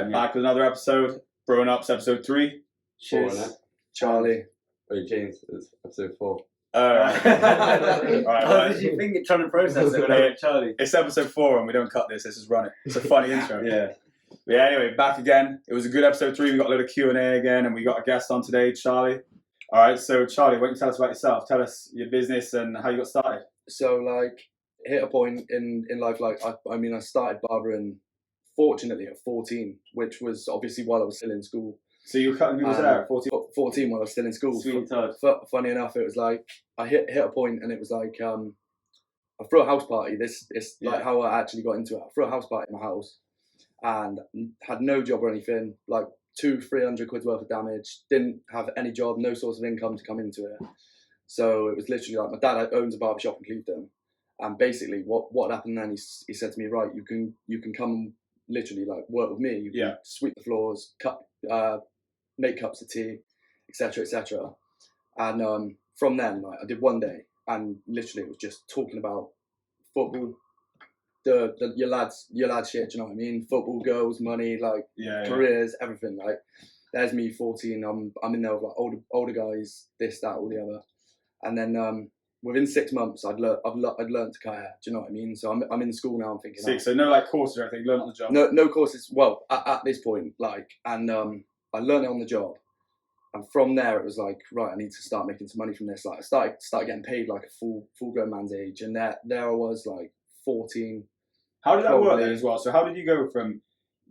Alright, back with another episode. BroNups, episode 3. Shiz. Charlie. Wait, James, it's episode 4. Alright. How did you think you're trying to process it when I get Charlie? It's episode 4 and we don't cut this, let's just run it. It's a funny intro. Yeah. But yeah, anyway, back again. It was a good episode 3. We got a little Q&A again and we got a guest on today, Charlie. Alright, so Charlie, why don't you tell us about yourself? Tell us your business and how you got started. So, like, hit a point in life, like, I started barbering, fortunately, at 14, which was obviously while I was still in school. So you were cutting people's hair at 14? 14 while I was still in school. Sweet Todd. Funny enough, it was like, I hit a point and it was like, I threw a house party. It's like how I actually got into it. I threw a house party in my house and had no job or anything, like 200-300 quid's worth of damage, didn't have any job, no source of income to come into it. So it was literally like, my dad owns a barbershop in Clevedon, and basically what happened then, he said to me, right, you can come literally like work with me, you can sweep the floors, make cups of tea, etc. And from then, like, I did one day and literally it was just talking about football, your lads shit, do you know what I mean? Football, girls, money, like careers, everything. Like, there's me 14, I'm in there with like older guys, this, that, all the other. And then within 6 months, I'd learned to cut hair. Do you know what I mean? So I'm in school now. I'm thinking. 6, so no like courses or anything. Learn on the job. No courses. Well, at this point, like, and I learned it on the job, and from there it was like, right, I need to start making some money from this. Like, I started getting paid like a full grown man's age, and there I was, like 14. How did that work then as well? So how did you go from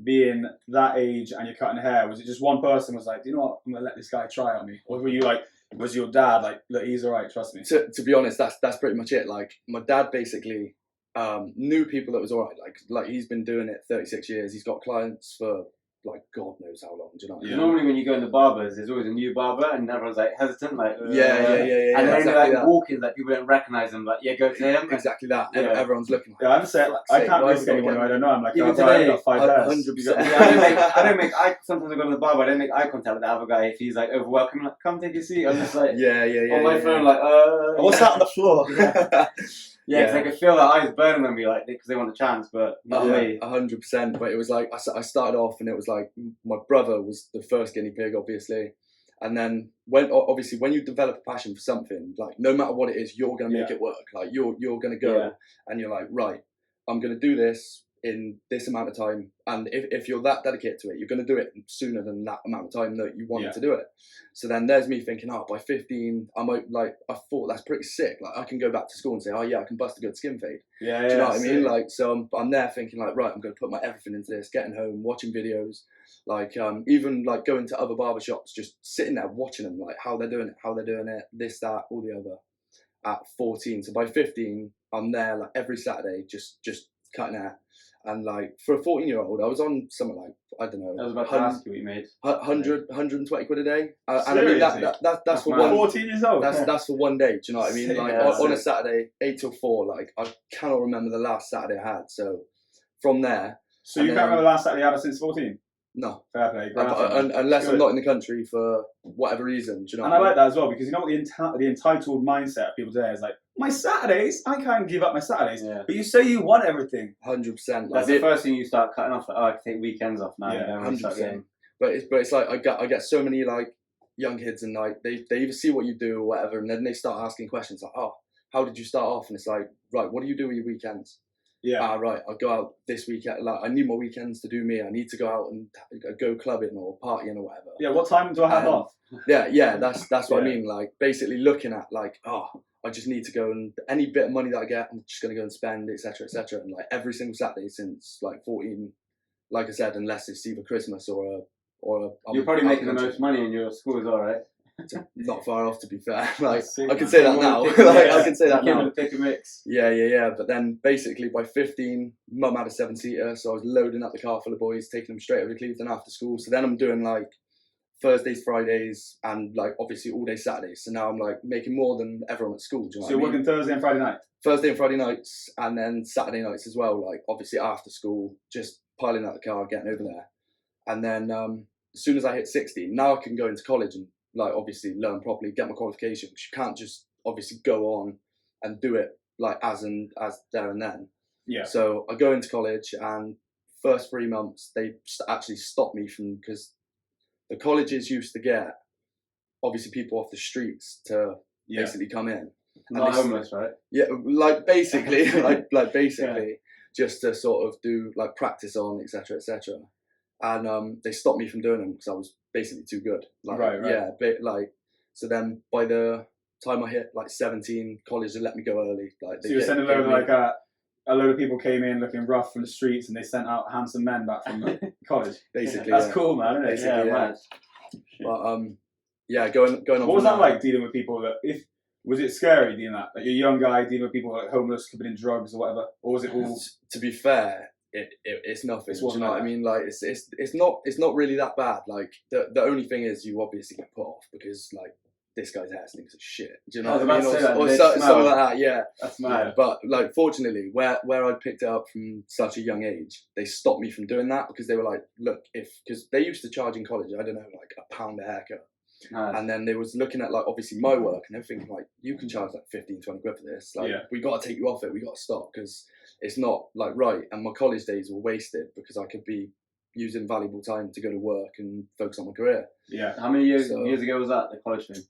being that age and you're cutting hair? Was it just one person was like, you know what, I'm gonna let this guy try on me, or were you like? Was your dad like, look, he's all right, trust me? To be honest, that's pretty much it. Like, my dad basically knew people that was all right. Like he's been doing it 36 years. He's got clients for like God knows how long. Do you know what I mean? Normally when you go into barbers, there's always a new barber and everyone's like hesitant, like yeah. And then exactly like walking, like people don't recognise them, like go to him. Exactly that. Yeah. Everyone's looking. Like, Yeah, I'm saying I can't risk anyone who I don't know. I'm like, Even oh, today, I've got 5 hairs. 100%. Yeah, I don't make eye. Sometimes I go to the barber, I don't make eye contact with the other guy if he's like over welcoming, like come take a seat. I'm just like yeah. on my phone, like What's that on the floor? Yeah, because I could feel their eyes burning on me, like because they want a chance, but not me. 100%. But it was like I started off, and it was like my brother was the first guinea pig, obviously, and then when you develop a passion for something, like no matter what it is, you're gonna make it work. Like you're gonna go, and you're like, right, I'm gonna do this in this amount of time, and if you're that dedicated to it, you're gonna do it sooner than that amount of time that you wanted to do it. So then there's me thinking, oh, by 15, I thought that's pretty sick. Like, I can go back to school and say, oh yeah, I can bust a good skin fade. Do you know what I mean? Like, so I'm there thinking like, right, I'm gonna put my everything into this, getting home, watching videos, like even like going to other barbershops, just sitting there watching them, like how they're doing it, this, that, all the other, at 14. So by 15, I'm there like every Saturday, just cutting hair. And like for a 14-year-old, I was on something like, I don't know, I was about to ask you what you made. 120 quid a day. And I Seriously? mean that's for one. 14 years old. That's for one day. Do you know what I mean? Like on a Saturday, 8 till 4. Like I cannot remember the last Saturday I had. So from there. So you can't remember the last Saturday you had since 14? No. Fair play. Unless I'm not in the country for whatever reason. Do you know? And I like that as well, because you know what the entitled mindset of people today is like, my Saturdays, I can't give up my Saturdays. Yeah. But you say you want everything. 100%. That's the first thing you start cutting off. Like, oh, I can take weekends off now. Yeah, 100%. But it's like I get so many like young kids, and like they either see what you do or whatever, and then they start asking questions like, oh, how did you start off? And it's like, right, what do you do with your weekends? Yeah. Right, I'll go out this weekend. Like, I need my weekends to do me. I need to go out and go clubbing or partying or whatever. Yeah, what time do I have off? Yeah, that's what I mean. Like, basically looking at like, oh, I just need to go, and any bit of money that I get, I'm just gonna go and spend, etc. And like every single Saturday since like 14, like I said, unless it's either Christmas or a. You're probably making the most money in your school as well, right? Not far off, to be fair. Like, I can say that now. I can say that now. Pick a mix. Yeah. But then basically by 15, mum had a 7-seater, so I was loading up the car full of boys, taking them straight over to Clevedon after school. So then I'm doing like Thursdays, Fridays, and like obviously all day Saturdays. So now I'm like making more than everyone at school. Do you know so you're working Thursday and Friday night? Thursday and Friday nights, and then Saturday nights as well. Like obviously after school, just piling out the car, getting over there, and then as soon as I hit 16, now I can go into college and like obviously learn properly, get my qualification. Because you can't just obviously go on and do it like as there and then. Yeah. So I go into college, and first 3 months, they actually stopped me from, because the colleges used to get obviously people off the streets to basically come in. Not homeless, right? Yeah, like basically, like basically, just to sort of do like practice on, etc., etc. And they stopped me from doing them because I was basically too good. Like, right. Yeah, like so. Then by the time I hit like 17, college had let me go early. Like, So you're sending over like a load of people came in looking rough from the streets, and they sent out handsome men back from college. Basically, That's cool, man, isn't it? Basically, mad. But yeah, going on. What was that like dealing with people that was it scary dealing that? Like, you're a young guy dealing with people like homeless, committing drugs or whatever, or was it all? To be fair, it's nothing. It's do you know what I mean? Like it's not really that bad. Like the only thing is you obviously get put off because like this guy's hair stinks of shit. Do you know what I mean? Or something like that. Yeah, that's mad. But like fortunately, where I picked it up from such a young age, they stopped me from doing that because they were like, look, because they used to charge in college, I don't know, like £1 a haircut. Nice. And then they was looking at like obviously my work and they're thinking like, you can charge like 15, 20 quid for this. Like we got to take you off it. We got to stop because it's not like right. And my college days were wasted because I could be using valuable time to go to work and focus on my career. Yeah. How many years ago was that, the college thing?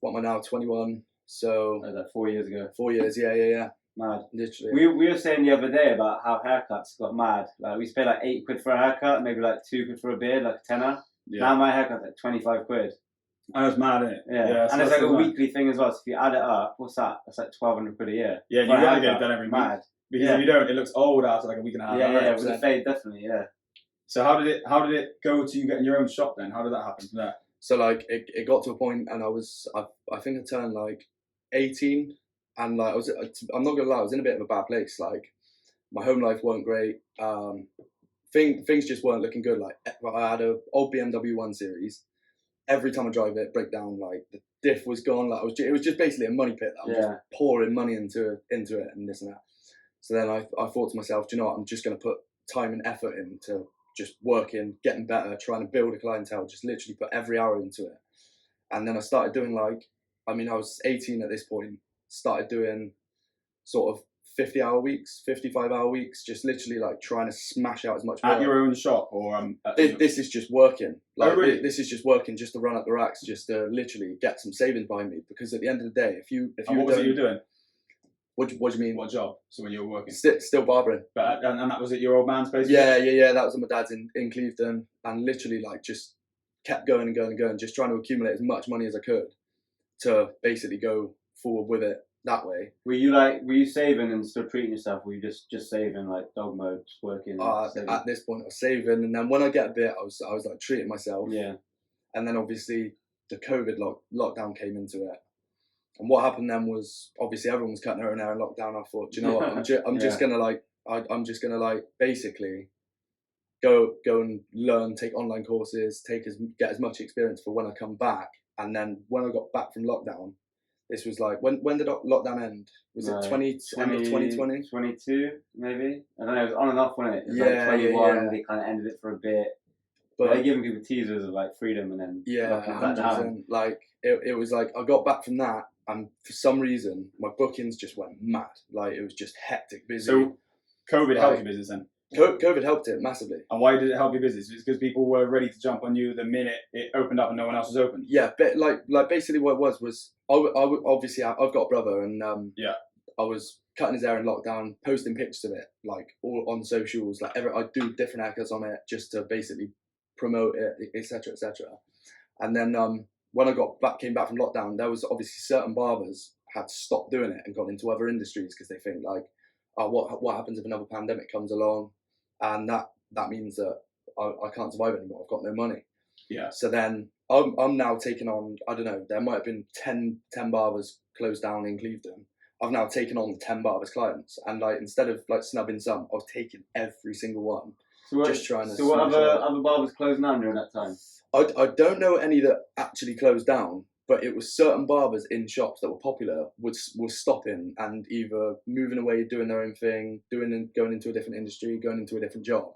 What am I now? 21. So like 4 years ago. 4 years. Yeah. Mad. Literally. We were saying the other day about how haircuts got mad. Like we used to pay like 8 quid for a haircut, maybe like 2 quid for a beard, like a tenner. Yeah. Now my haircut's like 25 quid. And it's mad, isn't it? Yeah. And it's like a weekly thing as well. So if you add it up, what's that? That's like 1,200 quid a year. Yeah, you gotta get it done every mad. month. Because if you don't, it looks old after like a week and a half. Yeah, with the fade, definitely, yeah. So how did it go to you getting your own shop then? How did that happen from there? So like it got to a point and I think I turned like 18 and like I'm not gonna lie, I was in a bit of a bad place. Like my home life weren't great. Things just weren't looking good. Like I had an old BMW 1 Series. Every time I drive it, break down, like the diff was gone. Like it was just basically a money pit. That I was just pouring money into it and this and that. So then I thought to myself, do you know what? I'm just going to put time and effort into just working, getting better, trying to build a clientele. Just literally put every hour into it. And then I started doing I was 18 at this point. Started doing sort of 50-hour weeks, 55-hour weeks, just literally like trying to smash out as much work. At your own shop or this is just working. Like really? This is just working just to run up the racks, just to literally get some savings behind me. Because at the end of the day, if you what was it you were doing? What do you mean? What job? So when you were working? Still barbering. But and that was at your old man's place? Yeah. That was at my dad's in Clevedon, and literally like just kept going and going and going, just trying to accumulate as much money as I could to basically go forward with it that way. Were you saving and still treating yourself? Or were you just saving like dog mode, just working? At this point, I was saving, and then when I get a bit, I was like treating myself. Yeah. And then obviously the COVID lockdown came into it. And what happened then was obviously everyone was cutting their own hair in lockdown. I thought, do you know what? I'm just gonna basically go and learn, take online courses, get as much experience for when I come back. And then when I got back from lockdown, this was like when did lockdown end? Was it end of 2020? 22 maybe. I don't know. It was on and off, wasn't it? It was like 21. They kind of ended it for a bit. But they're giving people teasers of like freedom and then 100%. Like it was like I got back from that. And for some reason, my bookings just went mad. Like, it was just hectic, busy. So, COVID helped your business then? COVID helped it massively. And why did it help your business? It's because people were ready to jump on you the minute it opened up and no one else was open? Yeah, but like basically what it was I would obviously, I've got a brother and I was cutting his hair in lockdown, posting pictures of it, like all on socials. Like I do different haircuts on it just to basically promote it, etc., etc. And then when I came back from lockdown, there was obviously certain barbers had stopped doing it and gone into other industries because they think like, what happens if another pandemic comes along, and that means that I can't survive anymore. I've got no money. Yeah. So then I'm now taking on, I don't know, there might have been 10 barbers closed down in Clevedon. I've now taken on 10 barbers clients, and like instead of like snubbing some, I was taking every single one. So what other barbers closed down during that time? I don't know any that actually closed down, but it was certain barbers in shops that were popular were stopping and either moving away, doing their own thing, going into a different industry, going into a different job.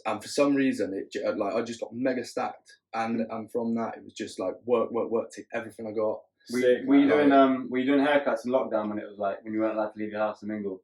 And for some reason, I just got mega stacked, and from that it was just like work, take everything I got. Were you doing haircuts in lockdown when it was like when you weren't allowed to leave your house and mingle?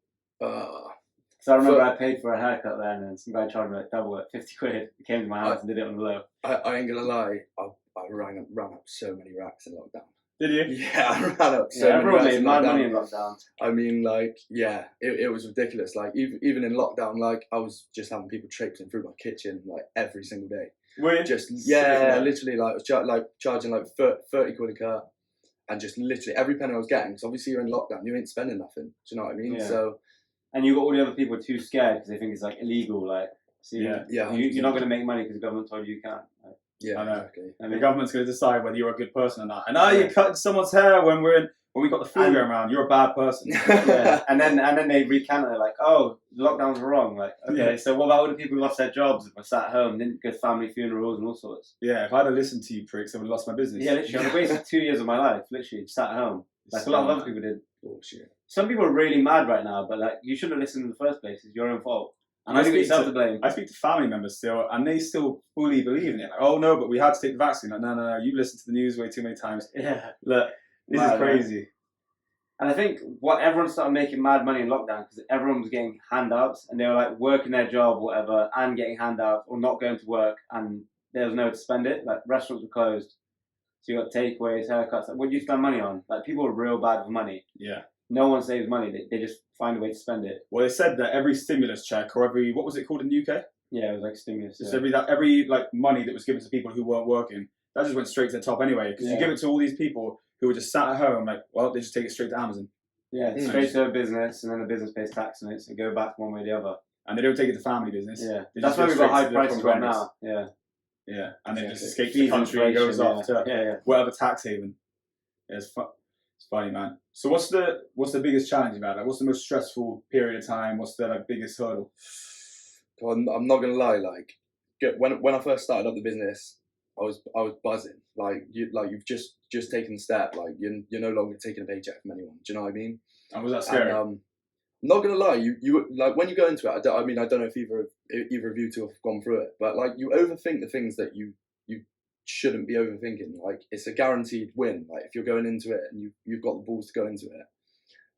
So I remember I paid for a haircut there, and then some guy charged me like double it, 50 quid. He came to my house and did it on the low. I ain't gonna lie, I ran up so many racks in lockdown. Did you? Yeah, I ran up so many everyone racks made in mad lockdown. money in lockdown. I mean, like, yeah, it was ridiculous. Like, even in lockdown, like, I was just having people traipsing through my kitchen, like, every single day. Were Just, yeah, literally, like, I was charging, like, 30 quid a cut, and just literally every penny I was getting, because obviously you're in lockdown, you ain't spending nothing, do you know what I mean? Yeah. So... And you got all the other people too scared because they think it's, like, illegal, like, so yeah, you're not going to make money because the government told you can't. Like, yeah, I know. exactly. I mean, The government's going to decide whether you're a good person or not. And you're cutting someone's hair when we got the flu going around. You're a bad person. yeah. And then they recant it like, oh, lockdowns were wrong. Like, okay, so what about all the people who lost their jobs, were sat at home, didn't go to family funerals and all sorts? Yeah, if I'd have listened to you pricks, I would have lost my business. Yeah, literally. I wasted 2 years of my life, literally, sat at home. Like a lot of other people did. Bullshit. Some people are really mad right now, but like, you shouldn't have listened in the first place. It's your own fault. And I think yourself to blame. I speak to family members still, and they still fully believe in it. Like, oh no, but we had to take the vaccine. Like, no, you listened to the news way too many times. Yeah. Look, this is crazy. And I think everyone started making mad money in lockdown because everyone was getting handouts and they were like working their job or whatever and getting handouts or not going to work and there was nowhere to spend it. Like restaurants were closed. So you got takeaways, haircuts. Like, what do you spend money on? Like people are real bad with money. Yeah. No one saves money. They just find a way to spend it. Well, they said that every stimulus check or every, what was it called in the UK? Yeah, it was like stimulus. Just every like money that was given to people who weren't working, that just went straight to the top anyway. Because you give it to all these people who were just sat at home, like, well, they just take it straight to Amazon. Yeah, straight to a business, and then the business pays tax on it, so go back one way or the other. And they don't take it to family business. Yeah, that's why we've got high prices right now. Yeah. Yeah, and then just escapes the country and goes off to whatever tax haven. Yeah, it's funny, man. So what's the biggest challenge you've had? Like, what's the most stressful period of time? What's the biggest hurdle? I'm not gonna lie. Like, when I first started up the business, I was buzzing. Like you've just taken the step. Like you're no longer taking a paycheck from anyone. Do you know what I mean? And was that scary? And, I'm not gonna lie. You like when you go into it. I don't know if either of you two have gone through it, but like you overthink the things that you shouldn't be overthinking. Like it's a guaranteed win. Like if you're going into it and you've got the balls to go into it,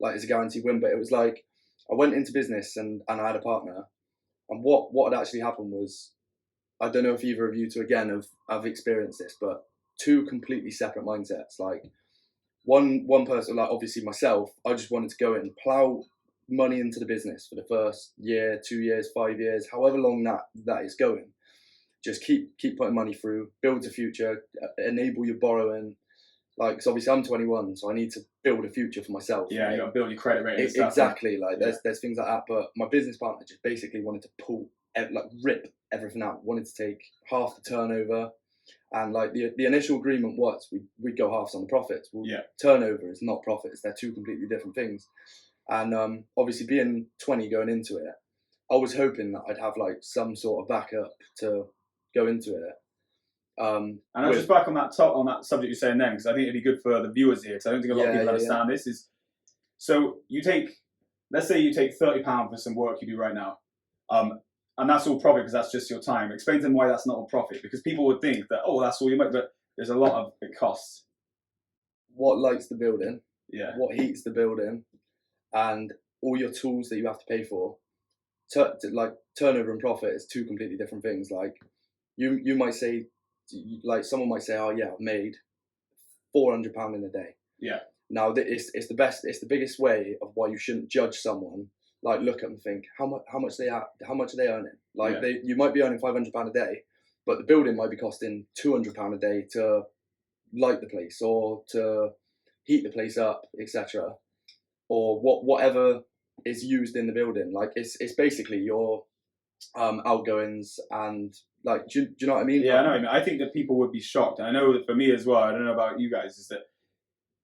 like it's a guaranteed win. But it was like I went into business and I had a partner, and what had actually happened was, I don't know if either of you two again have experienced this, but two completely separate mindsets. Like one person, like obviously myself, I just wanted to go in, plow money into the business for the first year, 2 years, 5 years, however long that is going. Just keep putting money through, build a future, enable your borrowing. Like, because obviously I'm 21, so I need to build a future for myself. Yeah, you got to build your credit rating. Exactly. Like there's things like that. But my business partner just basically wanted to rip everything out. Wanted to take half the turnover, and like the initial agreement was we'd go halves on the profits. Well, turnover is not profits; they're two completely different things. And obviously, being 20 going into it, I was hoping that I'd have like some sort of backup to go into it. And I was just back on that subject you're saying then, because I think it'd be good for the viewers here, because I don't think a lot of people understand this. Is so let's say you take £30 for some work you do right now, and that's all profit because that's just your time. Explain to them why that's not all profit, because people would think that that's all you make, but there's a lot of it costs. What lights the building? Yeah. What heats the building, and all your tools that you have to pay for. Like turnover and profit is two completely different things. Like you might say. Like someone might say, "Oh yeah, I've made £400 in a day." Yeah. Now it's the biggest way of why you shouldn't judge someone. Like look at them and think how much are they earning? Like you might be earning £500 a day, but the building might be costing £200 a day to light the place or to heat the place up, etc. Or whatever is used in the building. Like it's basically your outgoings and. Like, do you know what I mean? Yeah, I know what I mean. I think that people would be shocked. And I know that for me as well, I don't know about you guys, is that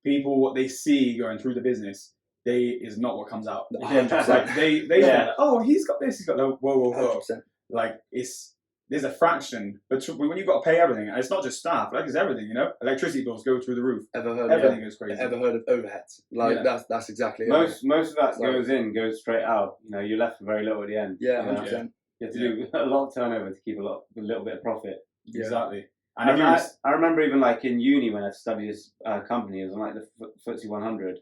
people, what they see going through the business, is not what comes out. 100%. Like, they say, oh, he's got this, he's got that. Whoa. 100%. Like, there's a fraction. But when you've got to pay everything, and it's not just staff, like, it's everything, you know? Electricity bills go through the roof. Everything is crazy. Ever heard of overheads? Like, that's exactly it. Most of that goes straight out. You know, you're left with very little at the end. Yeah, 100%. You have to do a lot of turnover to keep a little bit of profit. Yeah. Exactly. And I remember even like in uni when I studied this company, it was on like the FTSE 100,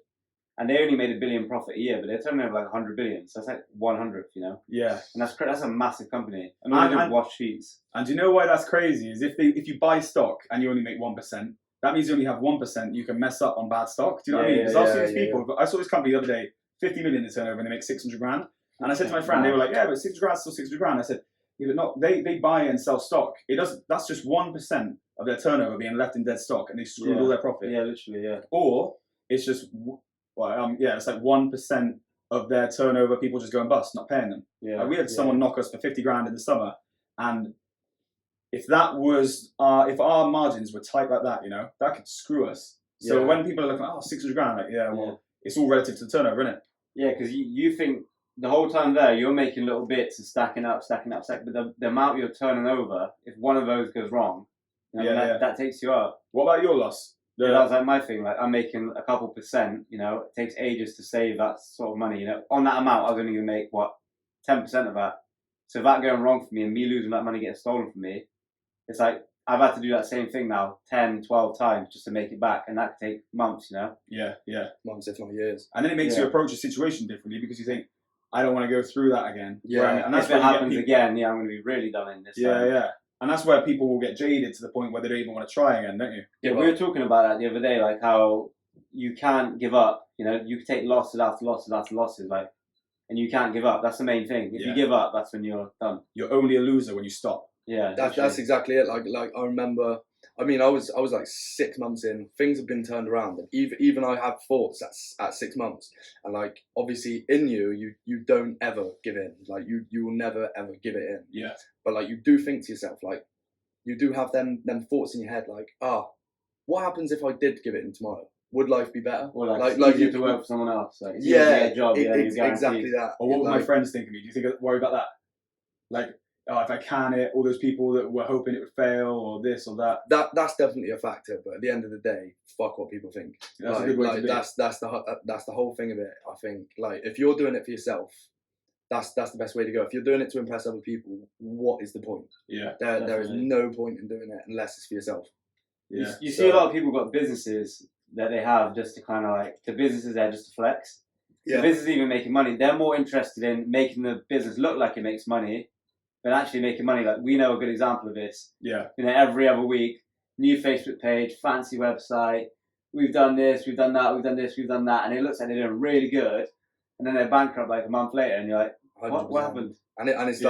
and they only made $1 billion profit a year, but they're turning over like 100 billion. So that's like 100th, you know. Yeah. And that's a massive company. And all they do is wash sheets. And do you know why that's crazy? Is if you buy stock and you only make 1%, that means you only have 1% you can mess up on bad stock. Do you know what I mean? Because I saw these people. I saw this company the other day, 50 million in turnover, and they make 600 grand. And I said to my friend, they were like, yeah, but 600 grand is still 600 grand. I said, yeah, but not. They buy and sell stock. It doesn't. That's just 1% of their turnover being left in dead stock, and they screwed all their profit. Yeah, literally, yeah. Or it's just, it's like 1% of their turnover. People just go and bust, not paying them. Yeah. Like we had someone knock us for 50 grand in the summer, and if that was if our margins were tight like that, you know, that could screw us. So when people are looking, 600 grand, like it's all relative to the turnover, isn't it? Yeah, because you think the whole time there you're making little bits and stacking up, but the amount you're turning over, if one of those goes wrong, you know, that takes you up. What about your loss? Yeah, that was like my thing. Like I'm making a couple percent, you know, it takes ages to save that sort of money. You know, on that amount, I was only going to make 10% of that. So that going wrong for me and me losing that money getting stolen from me, it's like I've had to do that same thing now 10, 12 times just to make it back, and that could take months, you know. Yeah, months if not years. And then it makes you approach a situation differently because you think, I don't want to go through that again. Yeah, and if it happens again, I'm going to be really done in this. Yeah. And that's where people will get jaded to the point where they don't even want to try again, don't you? Yeah, we were talking about that the other day, like how you can't give up. You know, you can take losses after losses after losses, like, and you can't give up. That's the main thing. If you give up, that's when you're done. You're only a loser when you stop. Yeah, that's exactly it. Like I remember. I mean, I was like 6 months in. Things have been turned around, and even I have thoughts at 6 months. And like obviously in you don't ever give in. Like you will never ever give it in. Yeah. But like you do think to yourself, like you do have them thoughts in your head, like what happens if I did give it in tomorrow? Would life be better? Or like you to work for someone else. Like, you get a job, exactly that. Or what would my friends think of me? Do you think I worry about that? Like, if I can it, all those people that were hoping it would fail, or this or that. That's definitely a factor. But at the end of the day, fuck what people think. That's a good way to be. That's the whole thing of it. I think like if you're doing it for yourself, that's the best way to go. If you're doing it to impress other people, what is the point? Yeah, there is no point in doing it unless it's for yourself. Yeah. You see a lot of people got businesses that they have just to kind of like, the business is there just to flex. Yeah. The business is even making money. They're more interested in making the business look like it makes money than actually making money. Like we know a good example of this. Yeah. You know, every other week, new Facebook page, fancy website. We've done this, we've done that, we've done this, we've done that, and it looks like they're doing really good. And then they're bankrupt like a month later, and you're like, what happened? And it's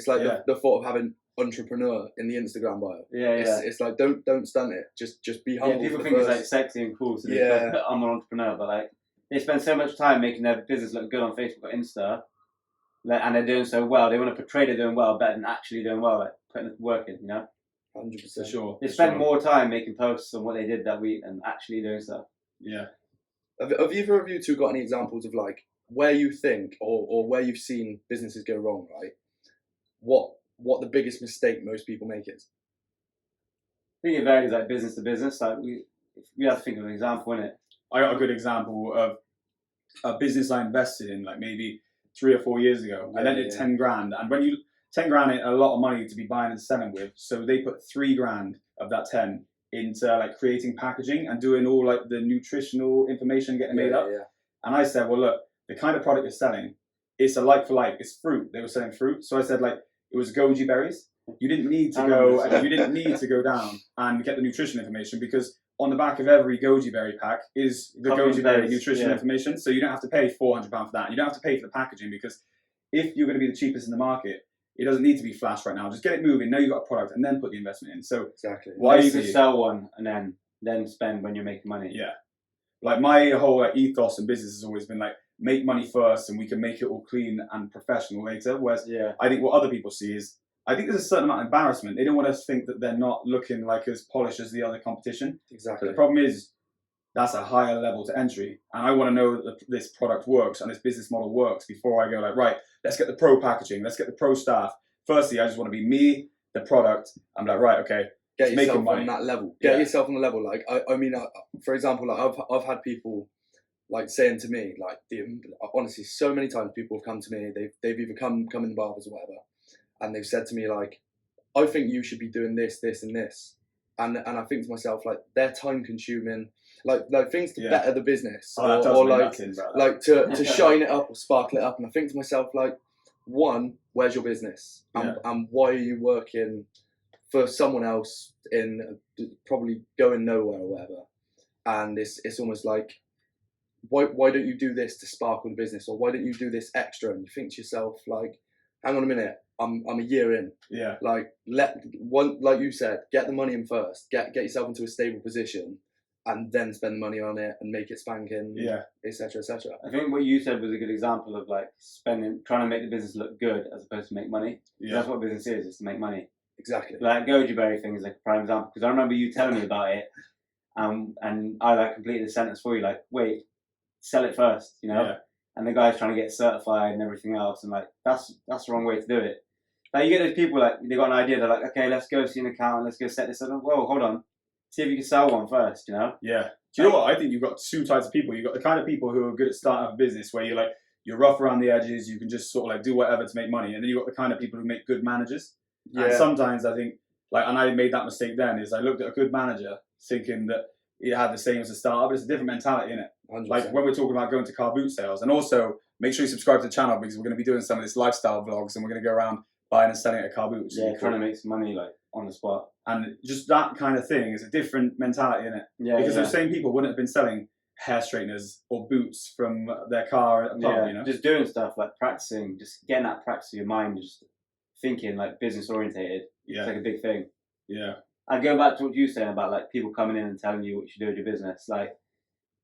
like the thought of having entrepreneur in the Instagram bio. It's like don't stunt it. Just be humble. Yeah, people think it's like sexy and cool, so they put, I'm an entrepreneur, but like they spend so much time making their business look good on Facebook or Insta, and they're doing so well. They want to portray they're doing well better than actually doing well, like putting the work in, you know. 100%. Sure. They spend more time making posts on what they did that week than actually doing stuff. Yeah. Have either of you two got any examples of like where you think or where you've seen businesses go wrong, right? What the biggest mistake most people make is? I think it varies like business to business. Like we have to think of an example, innit? I got a good example of a business I invested in like maybe 3 or 4 years ago. I lent it 10 grand, and when you 10 grand ain't a lot of money to be buying and selling with, so they put 3 grand of that 10 into like creating packaging and doing all like the nutritional information getting made up. And I said, well, look, the kind of product you're selling, it's a like for like. It's fruit. They were selling fruit, so I said like it was goji berries. You didn't need to go down and get the nutrition information, because on the back of every goji berry pack is the goji berry nutrition information. So you don't have to pay £400 for that. You don't have to pay for the packaging, because if you're going to be the cheapest in the market, it doesn't need to be flash right now. Just get it moving. Know you've got a product, and then put the investment in. So exactly. Why you could sell one and then spend when you're making money. Yeah. Like my whole ethos in business has always been like, make money first and we can make it all clean and professional later. Whereas I think what other people see is, I think there's a certain amount of embarrassment. They don't want us to think that they're not looking like as polished as the other competition. Exactly. But the problem is, that's a higher level to entry. And I want to know that this product works and this business model works before I go like, right, let's get the pro packaging, let's get the pro staff. Firstly, I just want to be me, the product. I'm like, right, okay. Get yourself on that level. Get yourself on the level. Like, I mean, for example, like I've had people like saying to me, like, honestly, so many times people have come to me. They've either come in the barbers or whatever, and they've said to me like, I think you should be doing this, this, and this. and I think to myself, like, they're time consuming, like things to better the business, or like to shine it up or sparkle it up. And I think to myself, like, one, where's your business, and why are you working for someone else in probably going nowhere or whatever? And it's almost like, why don't you do this to sparkle the business, or why don't you do this extra? And you think to yourself, like, hang on a minute, I'm a year in. Yeah. Like, like you said, get the money in first, get yourself into a stable position, and then spend the money on it and make it spanking. Yeah. Etc. Etc. I think what you said was a good example of like trying to make the business look good as opposed to make money. Yeah. That's what business is to make money. Exactly. Like goji berry thing is like a prime example, because I remember you telling me about it, and I like completed the sentence for you, like, wait, sell it first, you know. Yeah. And the guy's trying to get certified and everything else, and like that's the wrong way to do it. Like you get those people, like they got an idea, they're like, okay, let's go see an accountant, let's go set this up. Whoa, hold on, see if you can sell one first, you know. Yeah. Do you know what? I think you've got two types of people. You've got the kind of people who are good at starting up a business where you're rough around the edges, you can just sort of like do whatever to make money, and then you've got the kind of people who make good managers. Yeah. And sometimes I think, like, and I made that mistake then, is I looked at a good manager thinking that it had the same as a startup, but it's a different mentality, innit? 100%. Like when we're talking about going to car boot sales, and also make sure you subscribe to the channel because we're going to be doing some of this lifestyle vlogs, and we're going to go around buying and selling at car boot. Yeah, trying to make some money like on the spot. And just that kind of thing is a different mentality, innit? Yeah. Because those same people wouldn't have been selling hair straighteners or boots from their car at a pub, you know? Just doing stuff like practicing, just getting that practice of your mind, just thinking like business orientated. Yeah. It's like a big thing. Yeah. And going back to what you were saying about like people coming in and telling you what you should do with your business, like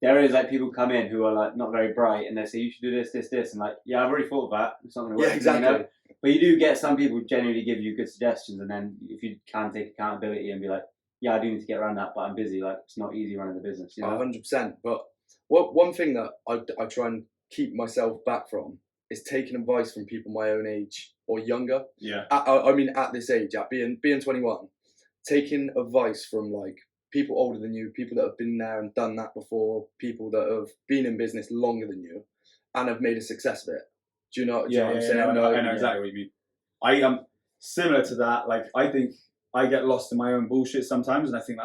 there is like people come in who are like not very bright and they say you should do this, this, this, and like, yeah, I've already thought of that. It's not going to work. Yeah, exactly. You know? But you do get some people who genuinely give you good suggestions, and then if you can take accountability and be like, yeah, I do need to get around that, but I'm busy. Like it's not easy running the business. You know? 100%. But one thing that I try and keep myself back from is taking advice from people my own age or younger. Yeah. I mean, at this age, at being 21, taking advice from like people older than you, people that have been there and done that before, people that have been in business longer than you and have made a success of it. Do you know what I'm saying? I know exactly what you mean. I am similar to that. Like, I think I get lost in my own bullshit sometimes, and I think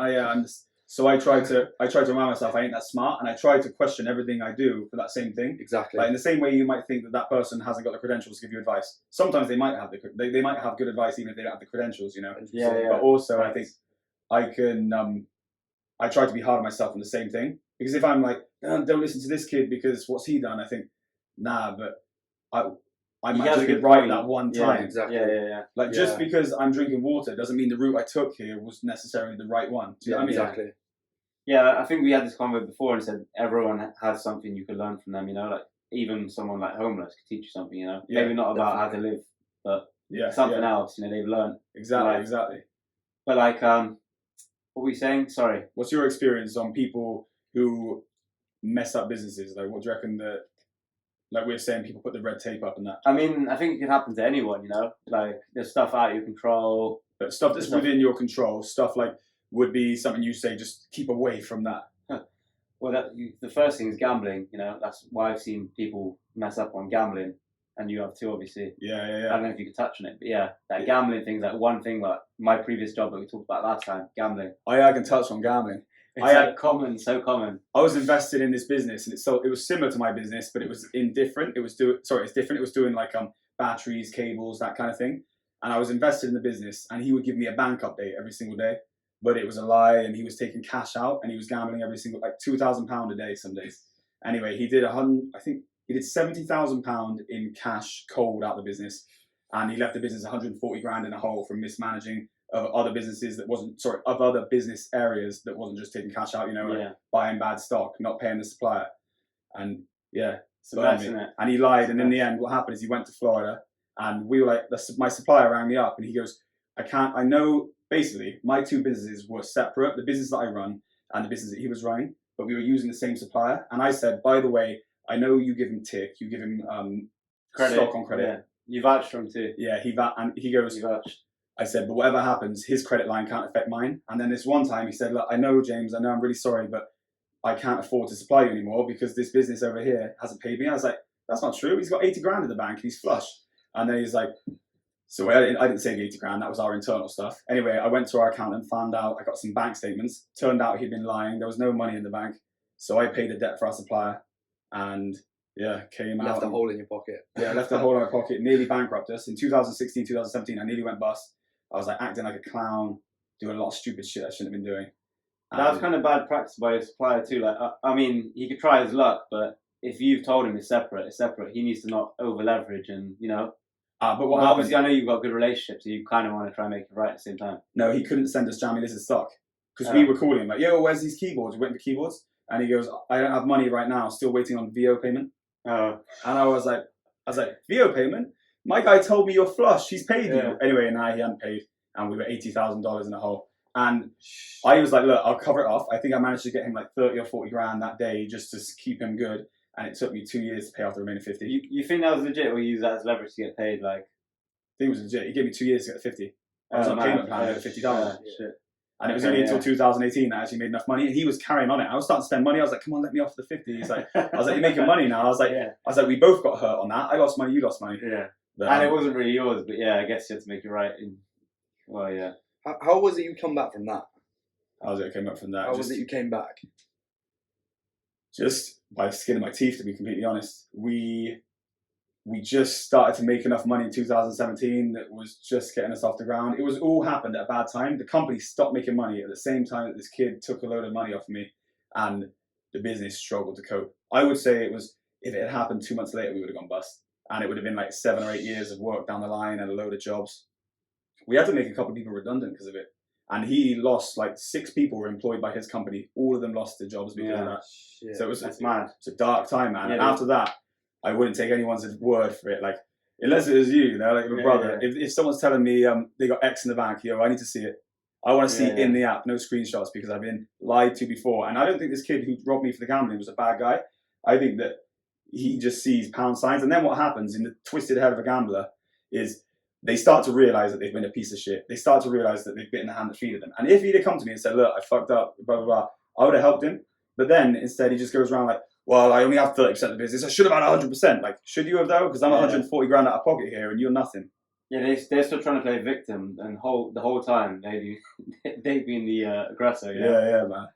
so I try to remind myself I ain't that smart, and I try to question everything I do for that same thing. Exactly. Like in the same way you might think that person hasn't got the credentials to give you advice. Sometimes they might have they might have good advice even if they don't have the credentials, you know. Yeah. But also I think I can I try to be hard on myself on the same thing, because if I'm like, don't listen to this kid because what's he done, I think, nah, but I might just get right that one time. Yeah, exactly. Yeah. Like just because I'm drinking water doesn't mean the route I took here was necessarily the right one. Do you know what I mean? Exactly. Yeah, I think we had this convo before and said everyone has something you could learn from them, you know, like even someone like homeless could teach you something, you know. Yeah, maybe not about how to live, but something else, you know, they've learned. Exactly. But like what were you saying? Sorry. What's your experience on people who mess up businesses? Like what do you reckon that, like we were saying, people put the red tape up and that? I mean, I think it could happen to anyone, you know? Like, there's stuff out of your control. But stuff that's within your control, stuff like would be something you say, just keep away from that. Well, the first thing is gambling, you know? That's why I've seen people mess up on gambling. And you have too, obviously. Yeah. I don't know if you could touch on it, but yeah, that gambling thing's like one thing, like my previous job that we talked about last time, gambling. I can touch on gambling. It's so common. I was invested in this business, and it was similar to my business, but it was different. It's different. It was doing like batteries, cables, that kind of thing. And I was invested in the business, and he would give me a bank update every single day, but it was a lie, and he was taking cash out, and he was gambling every single, like £2,000 a day some days. Anyway, he did he did £70,000 in cash cold out of the business, and he left the business 140 grand in a hole from mismanaging of other businesses of other business areas that wasn't just taking cash out, you know, like buying bad stock, not paying the supplier, and it's a mess, isn't it? And he lied, and in the end, what happened is he went to Florida, and we were like, my supplier rang me up, and he goes, I know, basically, my two businesses were separate, the business that I run and the business that he was running, but we were using the same supplier, and I said, by the way, I know you give him tick, you give him credit, stock on credit. Yeah. You vouched for him too. Yeah, and he goes, you vouched. I said, but whatever happens, his credit line can't affect mine. And then this one time he said, look, I know, James, I know I'm really sorry, but I can't afford to supply you anymore because this business over here hasn't paid me. I was like, that's not true. He's got 80 grand in the bank and he's flush. And then he's like, So I didn't save the 80 grand. That was our internal stuff. Anyway, I went to our accountant, found out, I got some bank statements. Turned out he'd been lying. There was no money in the bank. So I paid the debt for our supplier, and came out. Left a hole in your pocket. Yeah, left a hole in my pocket. Nearly bankrupt us. In 2016, 2017, I nearly went bust. I was like acting like a clown, doing a lot of stupid shit I shouldn't have been doing. That was kind of bad practice by your supplier too. Like, I mean, he could try his luck, but if you've told him it's separate, it's separate. He needs to not over leverage, and but what obviously, I know you've got good relationships, so you kind of want to try and make it right at the same time. No, he couldn't send us Jamie Liz's stock because we were calling him like, "Yo, where's these keyboards?" We went for keyboards, and he goes, "I don't have money right now. Still waiting on VO payment." And I was like, "VO payment? My guy told me you're flush. He's paid you." Anyway, now he hadn't paid, and we were $80,000 in a hole. And I was like, "Look, I'll cover it off." I think I managed to get him like 30 or 40 grand that day just to keep him good. And it took me 2 years to pay off the remaining 50. You think that was legit, or you use that as leverage to get paid? Like, I think it was legit. He gave me 2 years to get the 50. I was on a payment plan at $50. Shit. And it was only until 2018 that I actually made enough money. And he was carrying on it. I was starting to spend money. I was like, "Come on, let me off the 50." He's like, I was like, "You're making money now." I was like, "We both got hurt on that. I lost money, you lost money." Yeah. But, and it wasn't really yours, but I guess you had to make it right. How was it you come back from that? How was it I came up from that? How was it you came back? Just by the skin of my teeth, to be completely honest. We just started to make enough money in 2017 that was just getting us off the ground. It was all happened at a bad time. The company stopped making money at the same time that this kid took a load of money off me, and the business struggled to cope. I would say it was, if it had happened 2 months later, we would have gone bust. And it would have been like 7 or 8 years of work down the line and a load of jobs. We had to make a couple of people redundant because of it. And he lost, like 6 people were employed by his company. All of them lost their jobs because of that. Shit. So That's mad. It's a dark time, man. And after that, I wouldn't take anyone's word for it. Like, unless it was you, like my brother. Yeah. If someone's telling me they got X in the bank, I need to see it. I want to see it in the app, no screenshots, because I've been lied to before. And I don't think this kid who robbed me for the gambling was a bad guy. I think that he just sees pound signs. And then what happens in the twisted head of a gambler is they start to realize that they've been a piece of shit. They start to realize that they've bitten the hand that feeded them. And if he'd have come to me and said, "Look, I fucked up, blah, blah, blah," I would have helped him. But then instead he just goes around like, "Well, I only have 30% of the business. I should have had 100%. Like, should you have though? Because I'm 140 grand out of pocket here and you're nothing." Yeah, they're still trying to play victim, and the whole time they've been the aggressor. Yeah, man.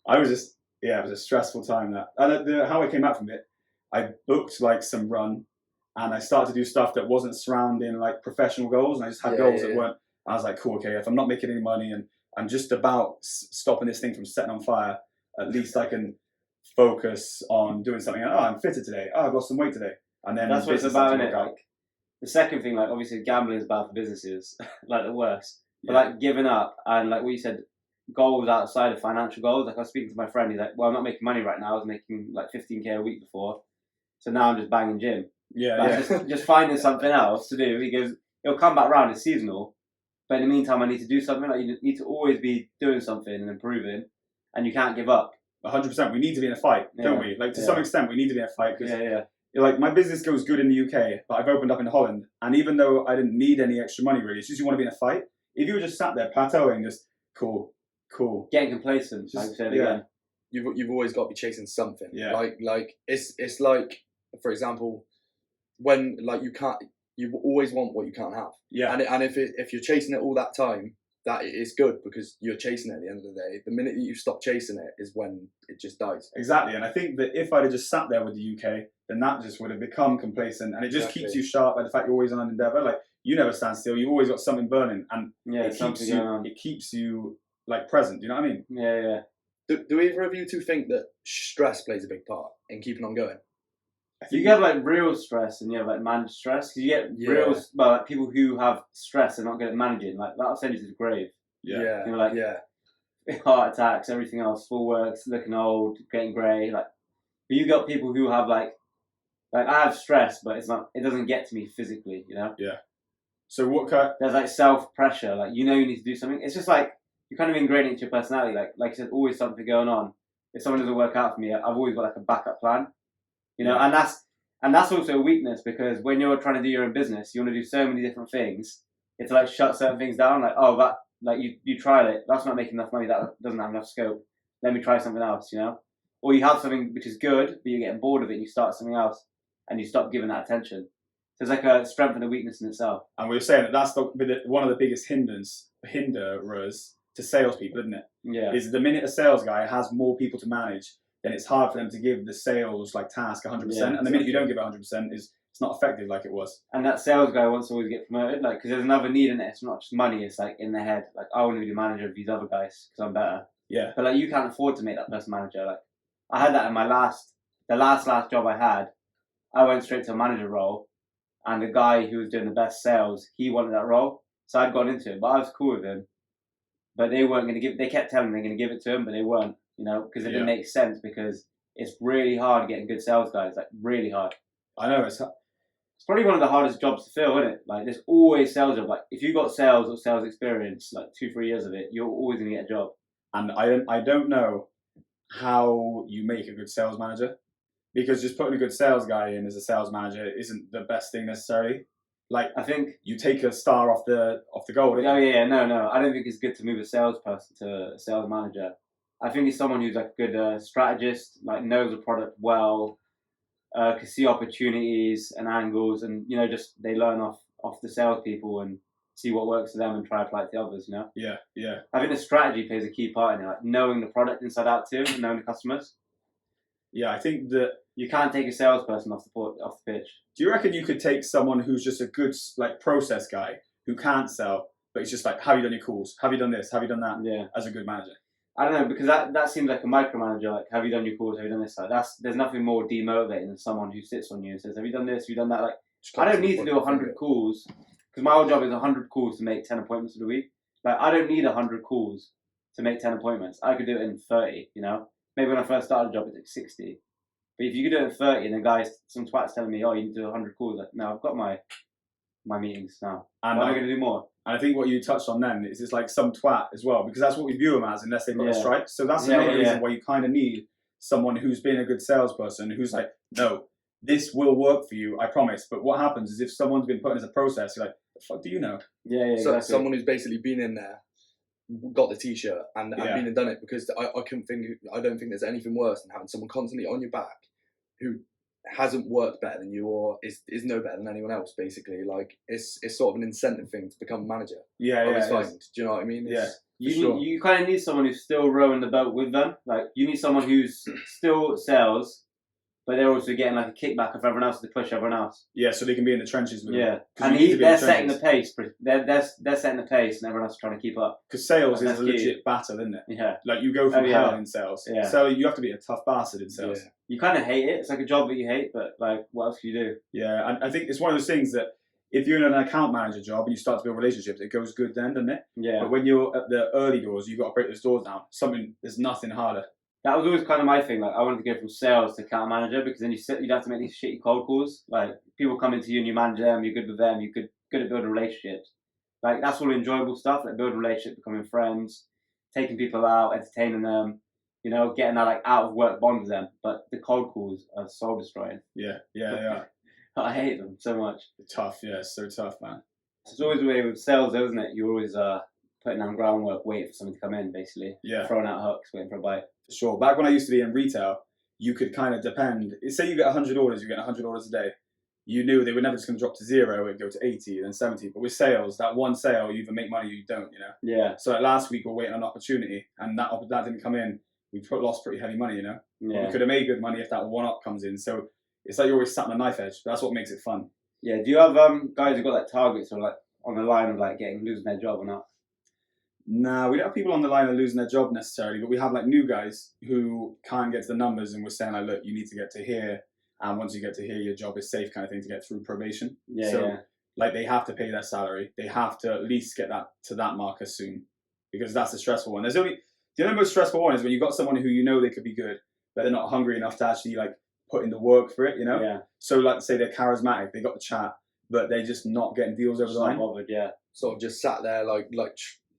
I was just, it was a stressful time that. And how I came out from it, I booked like some run, and I started to do stuff that wasn't surrounding like professional goals, and I just had goals that weren't. I was like, cool, okay, if I'm not making any money and I'm just about stopping this thing from setting on fire, at least I can focus on doing something. Oh, I'm fitter today. Oh, I've lost some weight today. And then that's what it's about, isn't it? Like, the second thing, like, obviously gambling is bad for businesses, like the worst. But like giving up and like what you said, goals outside of financial goals. Like I was speaking to my friend, he's like, "Well, I'm not making money right now. I was making like 15k a week before, so now I'm just banging gym." Just finding something else to do. He goes, "It'll come back round. It's seasonal, but in the meantime, I need to do something. Like you need to always be doing something and improving, and you can't give up." 100%. We need to be in a fight, don't we? Like to some extent, we need to be in a fight because like my business goes good in the UK, but I've opened up in Holland, and even though I didn't need any extra money really, it's just you want to be in a fight. If you were just sat there plateauing, just cool, getting complacent, like you said again. You've always got to be chasing something. Yeah. Like it's like, for example, when like you always want what you can't have. Yeah. And if you're chasing it all that time, that is good because you're chasing it at the end of the day. The minute that you stop chasing it is when it just dies. Exactly. And I think that if I'd have just sat there with the UK, then that just would have become complacent, and it just keeps you sharp by the fact you're always on an endeavour. Like you never stand still. You've always got something burning, and it keeps you like present. Do you know what I mean? Yeah. Do either of you two think that stress plays a big part in keeping on going? You get like real stress and you have like managed stress. Because you get real, like people who have stress and not good at managing, like that'll send you to the grave. Yeah. You know, like heart attacks, everything else, full works, looking old, getting grey. Like, but you got people who have like I have stress, but it doesn't get to me physically. You know. Yeah. So what kind? There's like self pressure. Like you need to do something. It's just like you kind of ingrained it into your personality. Like you said, always something going on. If someone doesn't work out for me, I've always got like a backup plan. You know, and that's also a weakness because when you're trying to do your own business, you want to do so many different things. It's like shut certain things down. Like, oh, that like you tried it. That's not making enough money. That doesn't have enough scope. Let me try something else. You know, or you have something which is good, but you're getting bored of it. And you start something else, and you stop giving that attention. So it's like a strength and a weakness in itself. And we were saying that that's one of the biggest hinderers to salespeople, isn't it? Yeah. Is the minute a sales guy has more people to manage, then it's hard for them to give the sales task 100%. Yeah, and the minute you don't give it 100%, it's not effective like it was. And that sales guy wants to always get promoted, because there's another need in it. It's not just money. It's in their head. I want to be the manager of these other guys because I'm better. Yeah. But you can't afford to make that person manager. I had that in my the last job I had. I went straight to a manager role, and the guy who was doing the best sales, he wanted that role. So I'd gone into it, but I was cool with him. But they weren't going to give. They kept telling me they're going to give it to him, but they weren't. Because it didn't make sense. Because it's really hard getting good sales guys. Really hard. I know it's probably one of the hardest jobs to fill, isn't it? There's always sales job. If you've got sales or sales experience, 2-3 years of it, you're always going to get a job. And I don't know how you make a good sales manager, because just putting a good sales guy in as a sales manager isn't the best thing necessarily. I think you take a star off the goal. No. I don't think it's good to move a salesperson to a sales manager. I think it's someone who's a good strategist, knows the product well, can see opportunities and angles, and just they learn off the salespeople and see what works for them and try to apply it to others. Yeah. I think the strategy plays a key part in it, knowing the product inside out too, and knowing the customers. Yeah, I think that you can't take a salesperson off the pitch. Do you reckon you could take someone who's just a good process guy who can't sell, but it's just have you done your calls? Have you done this? Have you done that? Yeah. As a good manager. I don't know, because that seems like a micromanager. Have you done your calls? Have you done this? There's nothing more demotivating than someone who sits on you and says, have you done this? Have you done that? I don't need to do 100 calls, because my whole job is 100 calls to make 10 appointments for the week. I don't need 100 calls to make 10 appointments. I could do it in 30, Maybe when I first started a job, it's 60. But if you could do it in 30 and the some twat's telling me, oh, you need to do 100 calls, no, I've got my meetings now. And why am I going to do more? And I think what you touched on then is it's some twat as well, because that's what we view them as, unless they've got a stripe. So that's another reason why you kind of need someone who's been a good salesperson, who's no, this will work for you, I promise. But what happens is if someone's been put in as a process, you're the fuck do you know? Yeah, so exactly. Someone who's basically been in there, got the t-shirt and been and done it, because I don't think there's anything worse than having someone constantly on your back who hasn't worked better than you or is no better than anyone else. Basically, it's sort of an incentive thing to become a manager. Do you know what I mean? You kind of need someone who's still rowing the boat with them. You need someone who's still sales, but they're also getting a kickback of everyone else to push everyone else. Yeah, so they can be in the trenches with them. And they're setting the pace. They're setting the pace, and everyone else is trying to keep up. Because sales is a legit battle, isn't it? Yeah. You go from hell in sales. Yeah. So you have to be a tough bastard in sales. Yeah. You kind of hate it. It's a job that you hate, but what else can you do? Yeah, and I think it's one of those things that if you're in an account manager job and you start to build relationships, it goes good then, doesn't it? Yeah. But when you're at the early doors, you've got to break those doors down. There's nothing harder. That was always kind of my thing. I wanted to go from sales to account manager, because then you'd have to make these shitty cold calls. People come into you and you manage them, you're good with them, you're good at building relationships. That's all enjoyable stuff, building relationships, becoming friends, taking people out, entertaining them, getting that out of work bond with them. But the cold calls are soul destroying. Yeah, they are. I hate them so much. They're tough, it's so tough, man. It's always the way with sales, though, isn't it? You're always putting down groundwork, waiting for someone to come in, basically. Yeah. Throwing out hooks, waiting for a bite. For sure. Back when I used to be in retail, you could kind of depend. Say you get 100 orders, you get 100 orders a day. You knew they were never just going to drop to 0, it'd go to 80, then 70. But with sales, that one sale, you either make money or you don't, Yeah. So last week, we're waiting on an opportunity, and that didn't come in. We lost pretty heavy money, Yeah. But we could have made good money if that one-up comes in. So it's you're always sat on a knife edge. But that's what makes it fun. Yeah. Do you have guys who got targets or on the line of losing their job or not? Nah, we don't have people on the line of losing their job necessarily, but we have new guys who can't get to the numbers, and we're saying look, you need to get to here, and once you get to here, your job is safe, kind of thing, to get through probation. Yeah. So they have to pay their salary. They have to at least get that to that marker soon, because that's the stressful one. The most stressful one is when you've got someone who they could be good, but they're not hungry enough to actually put in the work for it. Yeah. So say they're charismatic, they got the chat, but they're just not getting deals over the line. Not bothered, yeah. Sort of just sat there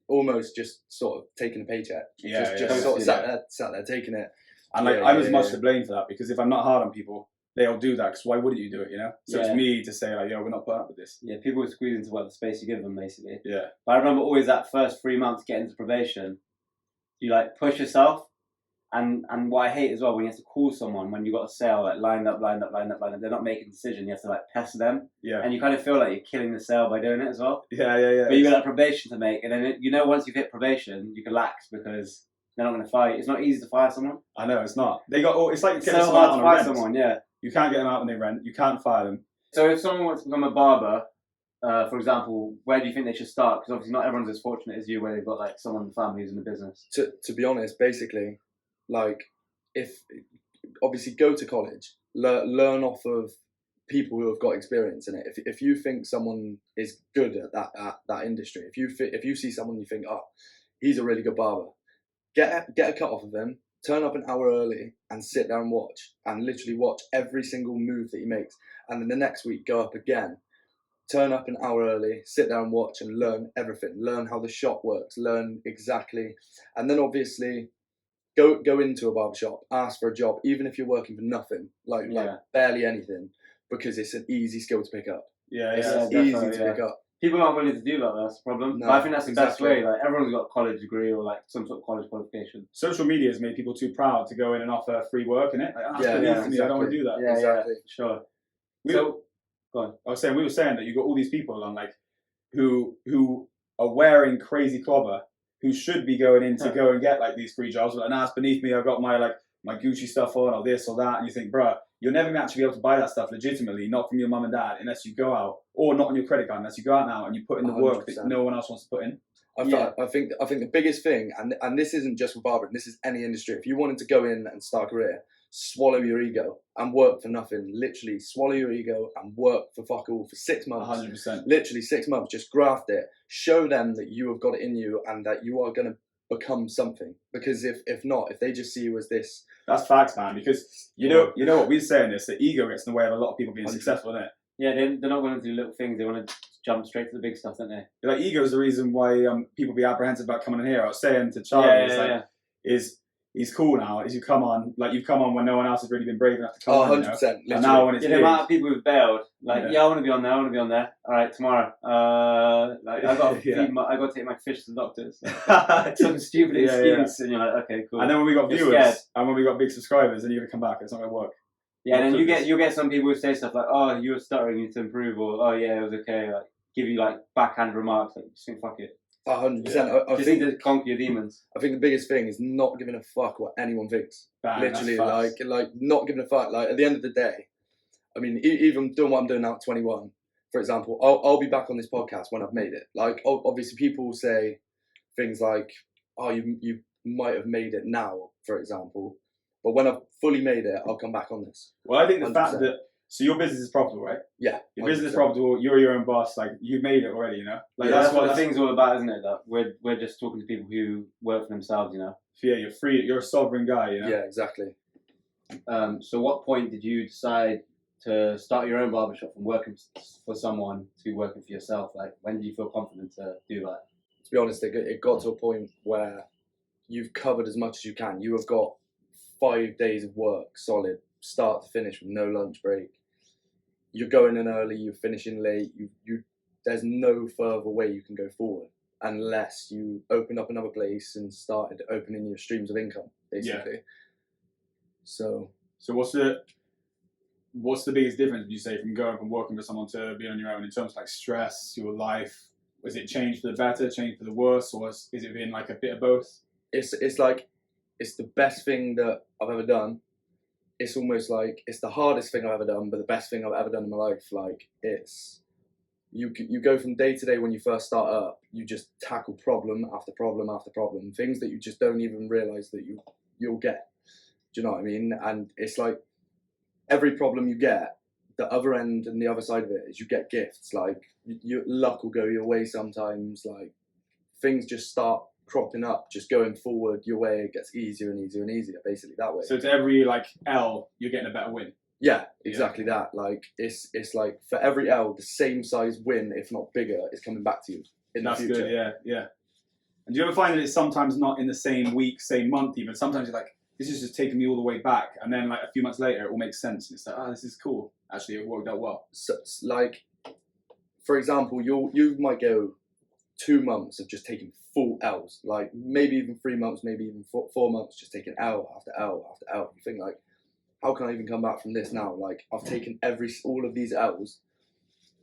almost just sort of taking a paycheck. Just sort of sat there taking it. And I'm as much to blame for that, because if I'm not hard on people, they'll do that, because why wouldn't you do it, So it's me to say yo, we're not putting up with this. Yeah, people will squeeze into the space you give them, basically. Yeah. But I remember always that first 3 months getting into probation, you push yourself, And what I hate as well, when you have to call someone when you've got a sale, like lined up, they're not making a decision, you have to like pester them. Yeah. And you kind of feel like you're killing the sale by doing it as well. Yeah. But you've got that probation to make, and then once you've hit probation, you can lax because they're not going to fire you. It's not easy to fire someone. I know, it's not. It's like It's so hard to fire someone, yeah. You can't get them out when they rent. You can't fire them. So if someone wants to become a barber, for example, where do you think they should start? Because obviously not everyone's as fortunate as you, where they've got like someone in the family who's in the business. To be honest, basically, like, if obviously go to college, learn off of people who have got experience in it. If you think someone is good at that industry, if you see someone you think, oh, he's a really good barber, get a cut off of him, turn up an hour early and sit there and literally watch every single move that he makes, and then the next week go up again, turn up an hour early, sit there and watch and learn everything, learn how the shop works, learn exactly, and then obviously go into a barbershop, ask for a job, even if you're working for nothing, like barely anything, because it's an easy skill to pick up. It's easy to pick up. People aren't willing to do that, that's the problem. No, but I think that's the best way. Like, everyone's got a college degree or like some sort of college qualification. Social media has made people too proud to go in and offer free work in it. Like, exactly. I don't want to do that. Exactly. Sure. Go on. We were saying that you got all these people on, like, who are wearing crazy clobber, who should be going in to go and get like these free jobs. Like, nah, it's beneath me. I've got my Gucci stuff on, or this or that, and you think, bruh, you'll never actually be able to buy that stuff legitimately, not from your mum and dad, unless you go out, or not on your credit card, unless you go out now and you put in the 100%. Work that no one else wants to put in. I think the biggest thing, and this isn't just with barbering, this is any industry. If you wanted to go in and start a career, swallow your ego and work for nothing. Literally, swallow your ego and work for fuck all for 6 months. 100%. Literally 6 months. Just graft it. Show them that you have got it in you and that you are going to become something. Because if not, if they just see you as this, that's facts, man. Because you know what we're saying is the ego gets in the way of a lot of people being 100%. Successful, isn't it? Yeah, they're not going to do little things. They want to jump straight to the big stuff, don't they? Like, ego is the reason why people be apprehensive about coming in here. I was saying to Charlie, he's cool now. You've come on when no one else has really been brave enough to come on. 100%. And now when it's the amount of people who've bailed, I want to be on there. All right, tomorrow. I got to take my fish to the doctors. Some stupid excuse, and you're like, okay, cool. And then when we got viewers and when we got big subscribers, then you're gonna come back. It's not gonna work. Yeah, and then you'll get some people who say stuff like, oh, you were stuttering, you need to improve, or oh yeah, it was okay. Like, give you like backhand remarks, like, just think, fuck it. 100%. I just think need to conquer your demons. I think the biggest thing is not giving a fuck what anyone thinks. Literally, like not giving a fuck. Like, at the end of the day, I mean, even doing what I'm doing now at 21, for example, I'll be back on this podcast when I've made it. Like, obviously, people say things like, "Oh, you might have made it now," for example. But when I've fully made it, I'll come back on this. Well, I think the 100%. Fact that your business is profitable, right? Yeah. Your business is profitable. You're your own boss. Like, you've made it already, you know. Like, that's what the thing's all about, isn't it? That we're just talking to people who work for themselves, you know. Yeah, you're free. You're a sovereign guy, you know. Yeah, exactly. So, what point did you decide to start your own barbershop from working for someone to working for yourself? Like, when did you feel confident to do that? To be honest, it got to a point where you've covered as much as you can. You have got 5 days of work, solid, start to finish, with no lunch break. You're going in early, you're finishing late. There's no further way you can go forward unless you open up another place and started opening your streams of income, basically. Yeah. So what's the biggest difference, would you say, from going from working for someone to being on your own in terms of like stress, your life? Was it changed for the better, changed for the worse, or is it been like a bit of both? It's like, it's the best thing that I've ever done. It's almost like it's the hardest thing I've ever done, but the best thing I've ever done in my life. Like, it's you go from day to day when you first start up. You just tackle problem after problem after problem, things that you just don't even realize that you'll get. Do you know what I mean? And it's like every problem you get, the other end and the other side of it is you get gifts. Like, your luck will go your way sometimes. Like, things just start cropping up, just going forward your way. It gets easier and easier and easier, basically, that way. So to every like L, you're getting a better win. Yeah, exactly that. Like, it's like for every L, the same size win, if not bigger, is coming back to you in the future. That's good. Yeah. And do you ever find that it's sometimes not in the same week, same month even? Sometimes you're like, this is just taking me all the way back, and then like a few months later, it all makes sense. And it's like, oh, this is cool. Actually, it worked out well. So, like, for example, you might go 2 months of just taking full L's, like maybe even 3 months, maybe even 4 months, just taking L after L after L. You think like, how can I even come back from this now? Like I've taken all of these L's.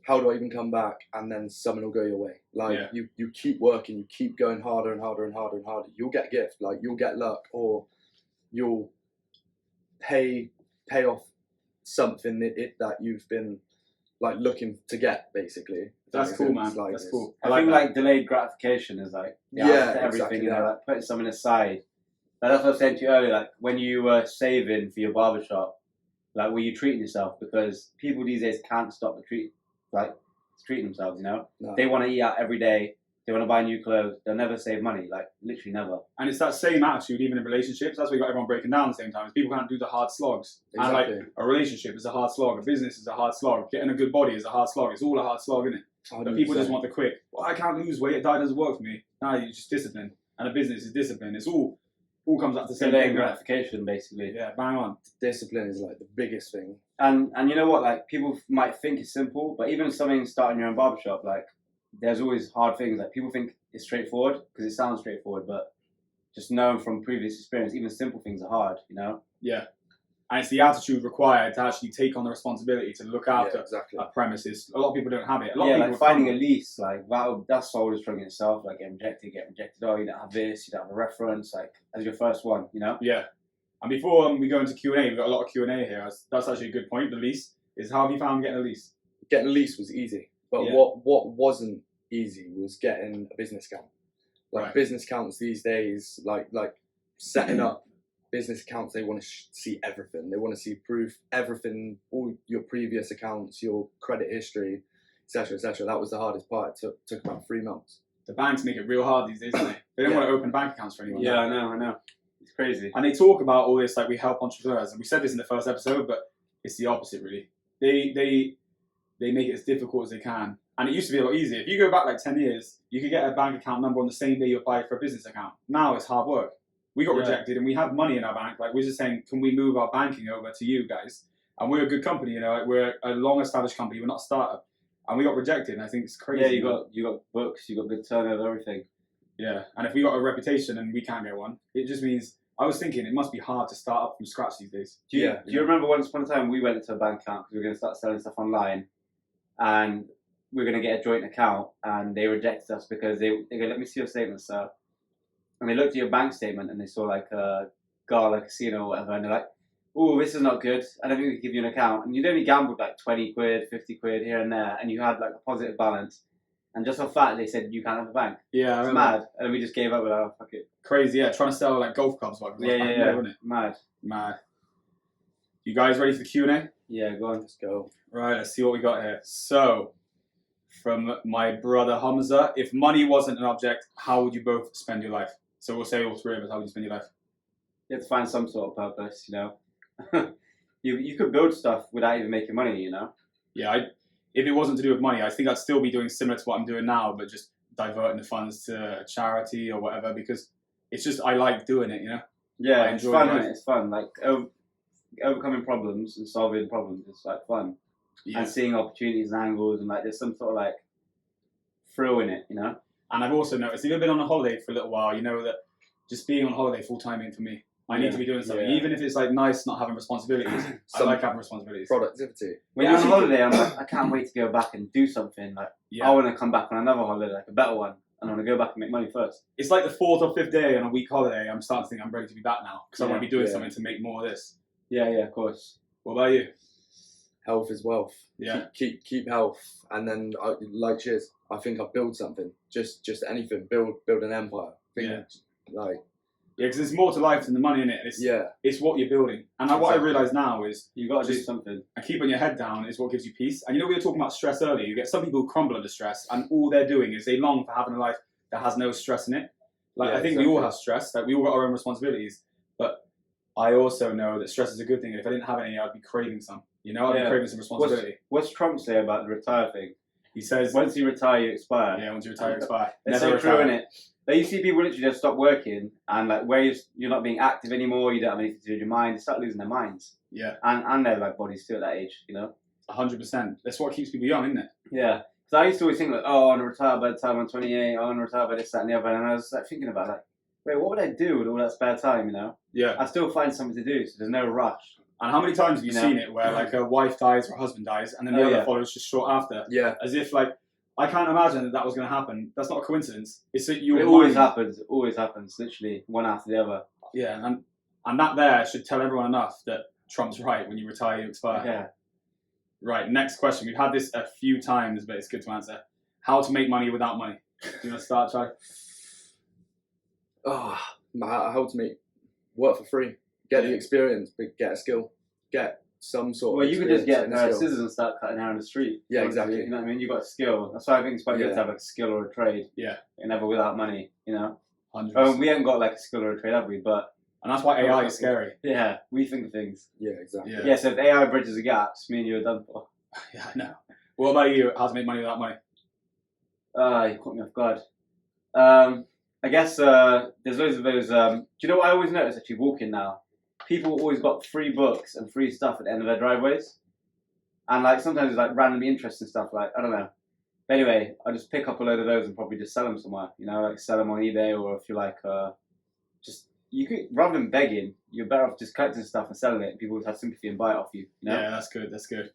How do I even come back? And then something will go your way. Like you keep working, you keep going harder and harder and harder and harder. You'll get a gift, like you'll get luck, or you'll pay off something that you've been like looking to get, basically. That's cool, man. Like, that's cool. I think like delayed gratification is like everything, exactly, you know, like putting something aside. Like, that's what I was saying to you earlier, like when you were saving for your barbershop, like were you treating yourself? Because people these days can't stop treating themselves, you know? No. They want to eat out every day, they want to buy new clothes, they'll never save money, like literally never. And it's that same attitude even in relationships. That's why you got everyone breaking down at the same time. People can't do the hard slogs. Exactly. And like a relationship is a hard slog, a business is a hard slog, getting a good body is a hard slog. It's all a hard slog, isn't it? 100%. But people just want the quick. Well, I can't lose weight, diet doesn't work for me. No, you just discipline. And a business is discipline. It's all comes up to the same Delayed thing. gratification, basically. Yeah, bang on. Discipline is like the biggest thing. And you know what, like people might think it's simple, but even something starting your own barbershop, like there's always hard things. Like people think it's straightforward because it sounds straightforward, but just knowing from previous experience, even simple things are hard, you know? Yeah. And it's the attitude required to actually take on the responsibility to look after a premises. A lot of people don't have it. A lot of people like finding a lease, like that's soul destroying in itself. Like get rejected. Oh, you don't have this, you don't have a reference. Like as your first one, you know? Yeah. And before we go into Q&A, we've got a lot of Q&A here. That's actually a good point. The lease is, how have you found getting a lease? Getting a lease was easy, but what wasn't easy was getting a business account. Like business accounts these days, like setting up business accounts, they want to see everything. They want to see proof, everything, all your previous accounts, your credit history, etc., etc. That was the hardest part. It took about 3 months. The banks make it real hard these days, don't they? They don't want to open bank accounts for anyone. Yeah, I know. It's crazy. And they talk about all this, like we help entrepreneurs, and we said this in the first episode, but it's the opposite, really. They make it as difficult as they can. And it used to be a lot easier. If you go back like 10 years, you could get a bank account number on the same day you applied for a business account. Now it's hard work. We got rejected and we have money in our bank. Like we're just saying, can we move our banking over to you guys? And we're a good company, you know, like we're a long established company. We're not a startup. And we got rejected, and I think it's crazy. Yeah, you got books, you got good turnover, everything. Yeah, and if we got a reputation and we can't get one, it just means, I was thinking it must be hard to start up from scratch these days. Do you remember once upon a time we went into a bank account because we were going to start selling stuff online, and we were going to get a joint account, and they rejected us because they go, let me see your statement, sir. And they looked at your bank statement and they saw like a Gala casino or whatever, and they're like, oh, this is not good. I don't think we can give you an account. And you'd only gambled like 20 quid, 50 quid here and there, and you had like a positive balance. And just off that, they said you can't have a bank. Yeah, it's mad. And we just gave up with our fuck it. Crazy, yeah. Trying to sell like golf clubs. Yeah. Wasn't it? Mad. You guys ready for the Q&A? Yeah, go on. Let's go. Right, let's see what we got here. So, from my brother Hamza, if money wasn't an object, how would you both spend your life? So we'll say all three of us, how would you spend your life? You have to find some sort of purpose, you know. you could build stuff without even making money, you know. Yeah, if it wasn't to do with money, I think I'd still be doing similar to what I'm doing now, but just diverting the funds to a charity or whatever, because it's just, I like doing it, you know? Yeah, it's fun, isn't it? It's fun. Like, overcoming problems and solving problems is like fun. Yeah. And seeing opportunities and angles, and like there's some sort of like thrill in it, you know? And I've also noticed, if you've been on a holiday for a little while, you know that just being on holiday full-time ain't for me. I need to be doing something, even if it's like nice not having responsibilities. I like having responsibilities. Productivity. When you're on holiday, I'm like, I can't wait to go back and do something. Like, I want to come back on another holiday, like a better one, and I want to go back and make money first. It's like the 4th or 5th day on a week holiday. I'm starting to think I'm ready to be back now because I want to be doing something to make more of this. Yeah, of course. What about you? Health is wealth. Yeah. Keep health, and then like Shiz, I think I'll build something. Just anything. Build an empire. Yeah, because there's more to life than the money in it. It's what you're building. And what I realise now is you've got to do something. And keeping your head down is what gives you peace. And you know, we were talking about stress earlier. You get some people who crumble under stress, and all they're doing is they long for having a life that has no stress in it. I think we all have stress. Like we all got our own responsibilities. But I also know that stress is a good thing. And if I didn't have any, I'd be craving some. You know, I'd be craving some responsibility. What's Trump say about the retire thing? He says, once you retire, you expire. Yeah, once you retire, you expire. It's so true, isn't it? Like you see people literally just stop working, and like where you're not being active anymore, you don't have anything to do with your mind, they start losing their minds. Yeah. And their like bodies too at that age, you know? 100%. That's what keeps people young, isn't it? Yeah. Because So I used to always think like, oh, I want to retire by the time I'm 28. I want to retire by this, that, and the other. And I was like thinking about like, wait, what would I do with all that spare time? You know? Yeah. I still find something to do, so there's no rush. And how many times have you seen it where like a wife dies or a husband dies, and then the other follows just short after? Yeah. As if like, I can't imagine that was going to happen. That's not a coincidence. It's that It always happens. It always happens. Literally one after the other. Yeah, and that there should tell everyone enough that Trump's right. When you retire, you expire. Yeah. Right. Next question. We've had this a few times, but it's good to answer. How to make money without money? Do you want to start, Charlie? How to make work for free, get the experience, but get a skill, get some sort. Well, of you could just get skill. scissors and start cutting hair on the street. Yeah, Honestly, exactly. You know what I mean? You got a skill. That's why I think it's quite good to have like a skill or a trade. Yeah. And never without money. You know. 100%. We haven't got like a skill or a trade, have we? But and that's why AI is scary. yeah, we think of things. Yeah, exactly. Yeah. So if AI bridges the gaps, me and you are done for. Yeah, I know. What about you? How to make money without money? You caught me off guard. I guess there's loads of those. Do you know what I always notice actually walking now? People always got free books and free stuff at the end of their driveways. And like sometimes it's like randomly interesting stuff, like, I don't know. But anyway, I just pick up a load of those and probably just sell them somewhere, you know, like sell them on eBay, or if you like, you could, rather than begging, you're better off just collecting stuff and selling it, and people would have sympathy and buy it off you, you know? Yeah, that's good, that's good.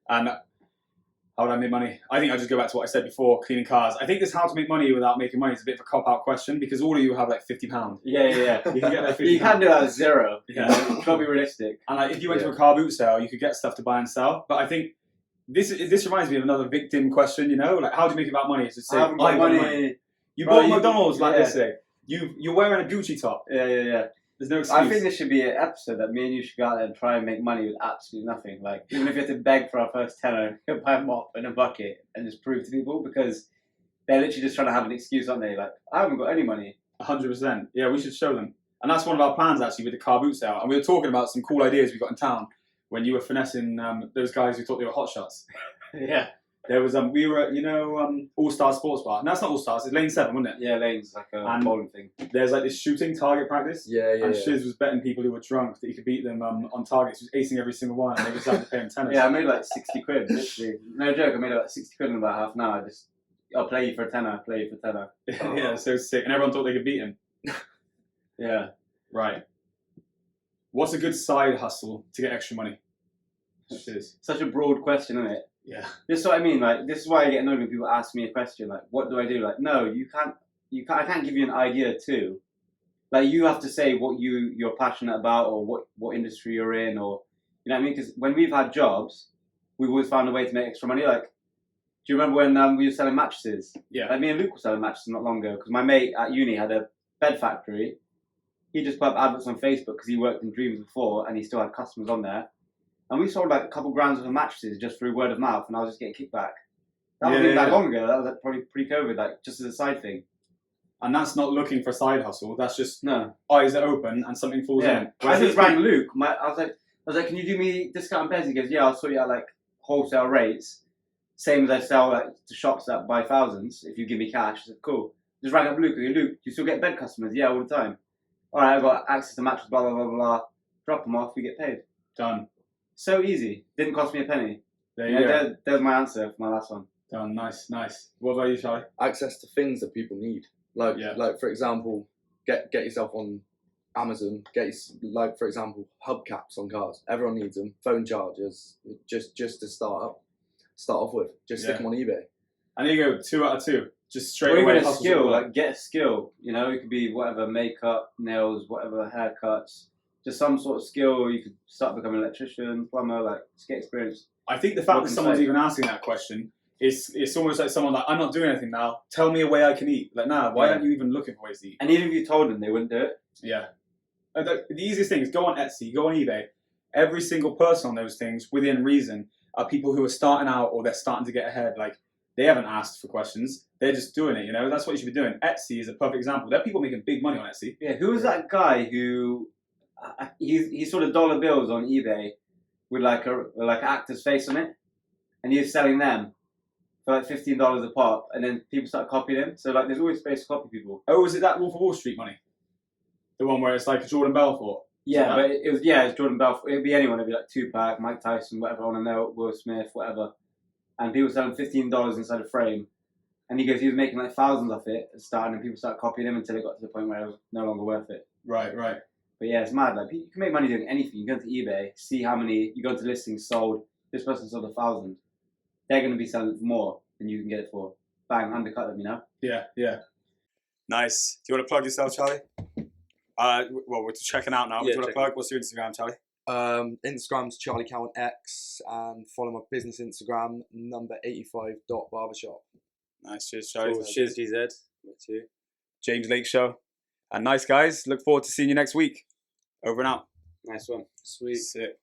And how would I make money? I think I'll just go back to what I said before, cleaning cars. I think this how to make money without making money is a bit of a cop-out question, because all of you have like £50. Yeah. You can get like £50. You can't do that at zero. Yeah. It's got to be realistic. And like, if you went to a car boot sale, you could get stuff to buy and sell. But I think this reminds me of another victim question, you know? Like, how do you make about money? It's to say, I haven't got money. You bought McDonald's, like they say. You're wearing a Gucci top. Yeah. There's no excuse. I think this should be an episode that me and you should go out there and try and make money with absolutely nothing. Like, even if you have to beg for our first tenner, buy a mop and a bucket and just prove to people, because they're literally just trying to have an excuse, aren't they? Like, I haven't got any money. 100%. Yeah, we should show them. And that's one of our plans, actually, with the car boot sale. And we were talking about some cool ideas we got in town when you were finessing those guys who thought they were hot shots. Yeah. There was we were at, All Star Sports Bar. No, it's not All Stars. It's Lane 7, wasn't it? Yeah, Lane's like a bowling thing. There's like this shooting target practice. Yeah. And Shiz was betting people who were drunk that he could beat them on targets. He was acing every single one, and they just had to pay him tennis. Yeah, I made like 60 quid, literally. No joke, I made like 60 quid in about half an hour. I'll play you for a tenner, play you for a tenner. Yeah, so sick. And everyone thought they could beat him. Yeah. Right. What's a good side hustle to get extra money? Shiz. Such a broad question, isn't it? Yeah. This is what I mean. Like, this is why I get annoyed when people ask me a question. Like, what do I do? Like, no, you can't. I can't give you an idea too. Like, you have to say what you're passionate about, or what industry you're in, or you know what I mean. Because when we've had jobs, we've always found a way to make extra money. Like, do you remember when we were selling mattresses? Yeah. Like, me and Luke were selling mattresses not long ago, because my mate at uni had a bed factory. He just put up adverts on Facebook because he worked in Dreams before, and he still had customers on there. And we sold like a couple grand worth of mattresses just through word of mouth, and I was just getting kickback. That wasn't that long ago. That was like probably pre-COVID, like just as a side thing. And that's not looking for a side hustle. That's just eyes are open and something falls in. I just rang Luke. I was like, can you do me discount on beds? He goes, yeah, I'll sort you out like wholesale rates, same as I sell like to shops that buy thousands. If you give me cash, I said, cool. Just rang up Luke. I go, Luke, do you still get bed customers? Yeah, all the time. All right, I've got access to mattress. Blah blah blah blah. Drop them off. We get paid. Done. So easy. Didn't cost me a penny. There you go. There's my answer for my last one. Done. Nice. What about you, Charlie? Access to things that people need. Like for example, get yourself on Amazon. Like for example, hubcaps on cars. Everyone needs them. Phone chargers. Just to start off with. Just stick them on eBay. And there you go. 2 out of 2. Just straight or away. Even a skill. Like get a skill. You know, it could be whatever, makeup, nails, whatever, haircuts. Just some sort of skill. You could start becoming an electrician, plumber. Like just get experience. I think the fact that someone's even asking that question it's almost like someone like, I'm not doing anything now. Tell me a way I can eat. Like, why aren't you even looking for ways to eat? And even if you told them, they wouldn't do it. Yeah. The easiest thing is go on Etsy, go on eBay. Every single person on those things, within reason, are people who are starting out or they're starting to get ahead. Like, they haven't asked for questions. They're just doing it, you know? That's what you should be doing. Etsy is a perfect example. There are people making big money on Etsy. Yeah, who was that guy who... He sort of dollar bills on eBay with like an actor's face on it, and he was selling them for like $15 a pop, and then people start copying him. So like, there's always space to copy people. Oh, was it that Wolf of Wall Street money? The one where it's like Jordan Belfort? Yeah, but it was Jordan Belfort. It'd be anyone. It'd be like Tupac, Mike Tyson, whatever I want to know, Will Smith, whatever. and people selling $15 inside a frame. And he goes, he was making like thousands off it at the start, and people started copying him until it got to the point where it was no longer worth it. Right, right. But yeah, it's mad. Like, you can make money doing anything. You go to eBay, see how many, you go to listings sold, this person sold 1,000. They're going to be selling it for more than you can get it for. Bang, undercut them, you know? Yeah, yeah. Nice. Do you want to plug yourself, Charlie? Well, we're checking out now. Yeah, Do you want to plug? What's your Instagram, Charlie? Instagram's Charlie Cowan X, and follow my business Instagram, number 85.barbershop. Nice. Cheers, Charlie. Cool. Shiz GZ. Too. James Lake Show. And nice, guys. Look forward to seeing you next week. Over and out. Nice one. Sweet. Sick.